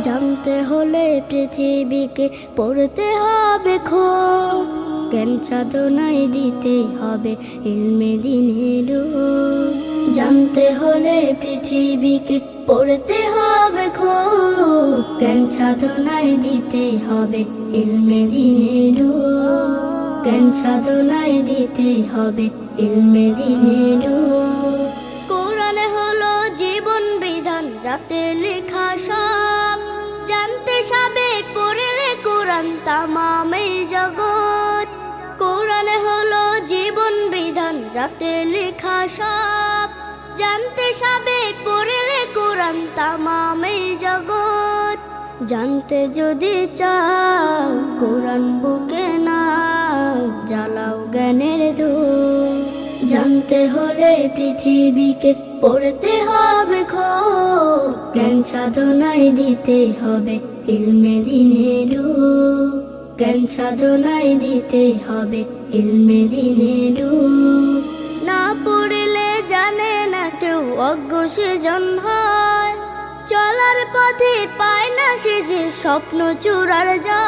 জানতে হলে পৃথিবীকে পড়তে হবে খুব, জ্ঞান সাধনায় দিতে হবে ইলমে দ্বীনের ডুব। জানতে হলে পৃথিবীকে পড়তে হবে খুব, জ্ঞান সাধনায় দিতে হবে ইলমে দ্বীনের ডুব। জ্ঞান সাধনায় দিতে হবে ইলমে দ্বীনের ডুব। কোরআন হলো জীবন বিধান, যাতে লেখা সব জানতে সবে পড়লে কোরআন তামাম এই জগৎ। কোরআন হলো জীবন বিধান, যাতে লেখা সব জানতে সবে পড়লে কোরআন তামাম এই জগৎ। জানতে যদি চাও কোরআন বুকে নাও, জ্বালাও জ্ঞানের ধূপ। জানতে হলে পৃথিবীকে পড়তে হবে খুব, জ্ঞান সাধনায় দিতে হবে ইলমে দ্বীনের ডুব। জ্ঞান সাধনায় দিতে হবে ইলমে দ্বীনের ডুব। না পড়লে জানে না কেউ, অজ্ঞ সেজন হয়। চলার পথে পায় না সে যে স্বপ্ন চূড়ার যায়।